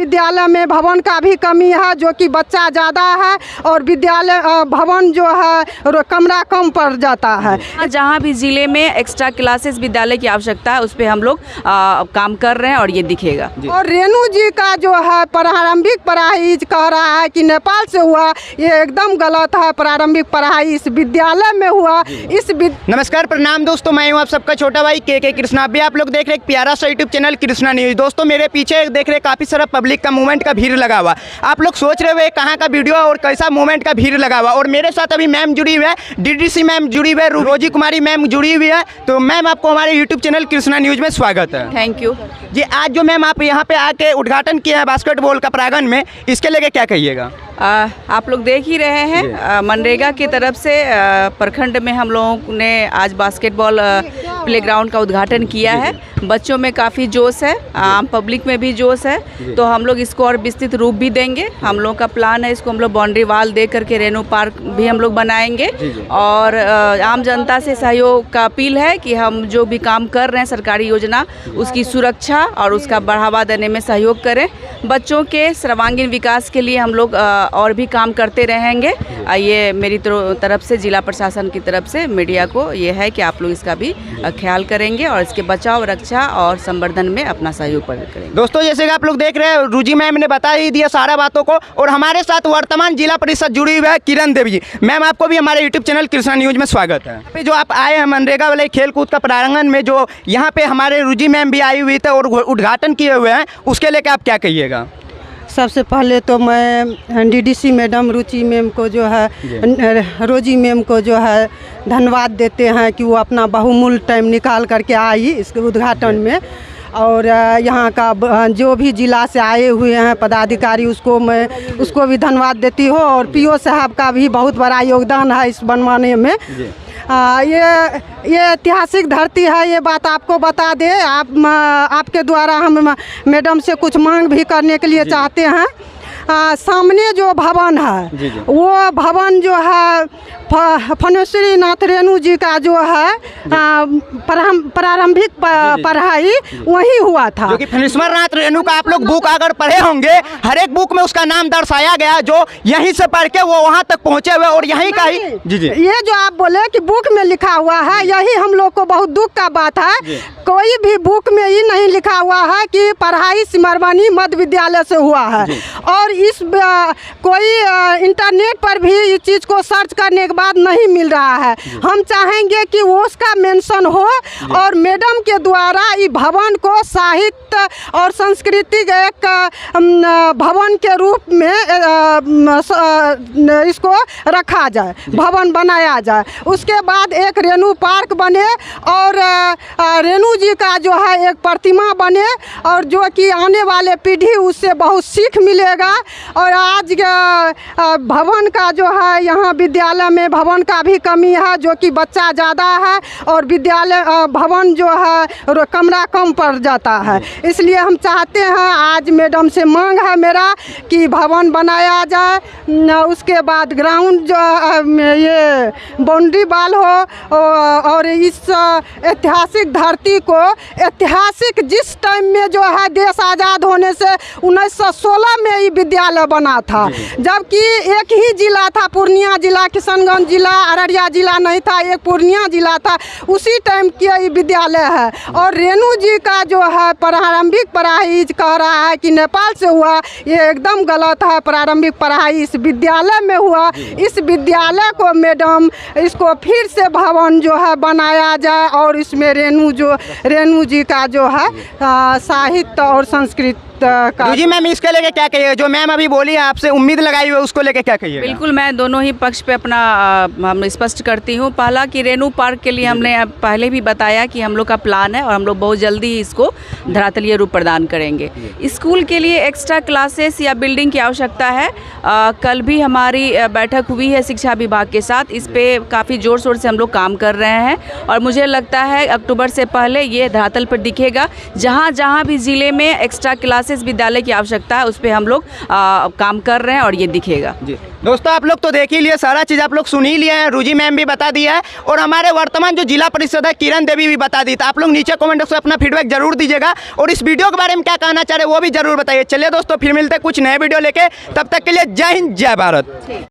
विद्यालय में भवन का भी कमी है, जो कि बच्चा ज़्यादा है और विद्यालय भवन जो है कमरा कम पड़ जाता है। जहाँ भी ज़िले में एक्स्ट्रा क्लासेस विद्यालय की आवश्यकता है उस पर हम लोग काम कर रहे हैं और ये दिखेगा। और रेणु जी का जो है प्रारंभिक पढ़ाई कह रहा है कि नेपाल से हुआ, ये एकदम गलत है। प्रारंभिक पढ़ाई इस विद्यालय में हुआ। नमस्कार, प्रणाम दोस्तों, मैं हूँ आप सबका छोटा भाई के कृष्णा। अभी आप लोग देख रहे हैं एक प्यारा सा यूट्यूब चैनल कृष्णा न्यूज। दोस्तों मेरे पीछे देख रहे काफ़ी सारा पब्लिक का मूवमेंट का भीड़ लगा हुआ। आप लोग सोच रहे हुए कहाँ का वीडियो और कैसा मूवमेंट का भीड़ लगा हुआ। और मेरे साथ अभी मैम जुड़ी हुई है, डीडीसी मैम जुड़ी हुई है, रोजी कुमारी मैम जुड़ी हुई है। तो मैम आपको हमारे यूट्यूब चैनल कृष्णा न्यूज में स्वागत है। थैंक यू जी। आज जो मैम आप यहाँ पे आके उद्घाटन किया है बास्केटबॉल का प्रांगण में, इसके लेके क्या कहिएगा? आप लोग देख ही रहे हैं, मनरेगा की तरफ से प्रखंड में हम लोगों ने आज बास्केटबॉल प्लेग्राउंड का उद्घाटन किया है। बच्चों में काफ़ी जोश है, आम पब्लिक में भी जोश है, तो हम लोग इसको और विस्तृत रूप भी देंगे। हम लोग का प्लान है, इसको हम लोग बाउंड्री वाल दे करके रेणु पार्क भी हम लोग बनाएंगे। और आम जनता से सहयोग का अपील है कि हम जो भी काम कर रहे हैं सरकारी योजना, उसकी सुरक्षा और उसका बढ़ावा देने में सहयोग करें। बच्चों के सर्वांगीण विकास के लिए हम लोग और भी काम करते रहेंगे। ये मेरी तरफ से, जिला प्रशासन की तरफ से मीडिया को ये है कि आप लोग इसका भी ख्याल करेंगे और इसके बचाव, रक्षा और संवर्धन में अपना सहयोग करेंगे। दोस्तों जैसे कि आप लोग देख रहे हैं, रुचि मैम ने बता ही दिया सारा बातों को। और हमारे साथ वर्तमान जिला परिषद जुड़ी हुई है किरण देवी जी। मैम आपको भी हमारे यूट्यूब चैनल कृष्णा न्यूज में स्वागत है। जो आप आए हैं मनरेगा वाले खेल कूद का प्रांगण में, जो यहाँ पे हमारे रुचि मैम भी आई हुई थे और उद्घाटन किए हुए हैं, उसके लेकर आप क्या कहिएगा? सबसे पहले तो मैं डीडीसी मैडम रुचि मैम को जो है, रोजी मैम को जो है धन्यवाद देते हैं कि वो अपना बहुमूल्य टाइम निकाल करके आई इस उद्घाटन में। और यहाँ का जो भी जिला से आए हुए हैं पदाधिकारी, उसको भी धन्यवाद देती हूँ। और पीओ साहब का भी बहुत बड़ा योगदान है इस बनवाने में। ये ऐतिहासिक धरती है, ये बात आपको बता दे। आपके द्वारा हम मैडम से कुछ मांग भी करने के लिए चाहते हैं। सामने जो भवन है, वो भवन जो है फणेश्वरी नाथ रेणु जी का जो है प्रारंभिक पढ़ाई वही हुआ था। जो कि फणेश्वर नाथ रेणु का आप लोग बुक अगर पढ़े होंगे, हर एक बुक में उसका नाम दर्शाया गया, जो यहीं से पढ़ के वो वहाँ तक पहुँचे हुए। और यहीं का ही ये जो आप बोले कि बुक में लिखा हुआ है, यही हम लोग को बहुत दुख का बात है। कोई भी बुक में ये नहीं लिखा हुआ है कि पढ़ाई सिमरवानी मध्य विद्यालय से हुआ है। और इस कोई इंटरनेट पर भी इस चीज़ को सर्च करने के बाद नहीं मिल रहा है। हम चाहेंगे कि वो उसका मेंशन हो और मैडम के द्वारा इस भवन को साहित्य और संस्कृति के एक भवन के रूप में इसको रखा जाए, भवन बनाया जाए। उसके बाद एक रेणु पार्क बने और रेणु जी का जो है एक प्रतिमा बने, और जो कि आने वाले पीढ़ी उससे बहुत सीख मिलेगा। और आज भवन का जो है, यहाँ विद्यालय में भवन का भी कमी है, जो कि बच्चा ज़्यादा है और विद्यालय भवन जो है कमरा कम पड़ जाता है। इसलिए हम चाहते हैं, आज मैडम से मांग है मेरा कि भवन बनाया जाए। उसके बाद ग्राउंड जो ये बाउंड्री वाल हो, और इस ऐतिहासिक धरती को, ऐतिहासिक जिस टाइम में जो है देश आज़ाद होने से 1916 में ही विद्यालय बना था, जबकि एक ही जिला था, पूर्णिया जिला, किशनगंज जिला, अररिया जिला नहीं था, एक पूर्णिया जिला था। उसी टाइम का ये विद्यालय है। और रेणु जी का जो है प्रारंभिक पढ़ाई कह रहा है कि नेपाल से हुआ, ये एकदम गलत है। प्रारंभिक पढ़ाई इस विद्यालय में हुआ। इस विद्यालय को मैडम, इसको फिर से भवन जो है बनाया जाए और इसमें रेणु जी का जो है साहित्य और संस्कृति जी। मैम इसके लेके क्या कहिए? जो मैम अभी बोली है, आपसे उम्मीद लगाई हुई है, उसको लेके क्या कहिए? बिल्कुल, मैं दोनों ही पक्ष पे अपना हम स्पष्ट करती हूँ। पहला कि रेणु पार्क के लिए हमने पहले भी बताया कि हम लोग का प्लान है और हम लोग बहुत जल्दी ही इसको धरातलीय रूप प्रदान करेंगे। स्कूल के लिए एक्स्ट्रा क्लासेस या बिल्डिंग की आवश्यकता है। कल भी हमारी बैठक हुई है शिक्षा विभाग के साथ। इस पर काफ़ी ज़ोर शोर से हम लोग काम कर रहे हैं और मुझे लगता है अक्टूबर से पहले ये धरातल पर दिखेगा। जहाँ जहाँ भी ज़िले में एक्स्ट्रा क्लास विशेष विद्यालय की आवश्यकता है, उस पर हम लोग काम कर रहे हैं और ये दिखेगा। जी दोस्तों, आप लोग तो देख ही लिए, सारा चीज़ आप लोग सुन ही लिए हैं, रुचि मैम भी बता दिया है और हमारे वर्तमान जो जिला परिषद है किरण देवी भी बता दी। तो आप लोग नीचे कमेंट बॉक्स में अपना फीडबैक जरूर दीजिएगा और इस वीडियो के बारे में क्या कहना चाह रहे हैं वो भी जरूर बताइए। चलिए दोस्तों, फिर मिलते हैं कुछ नए वीडियो लेके, तब तक के लिए जय हिंद जय भारत।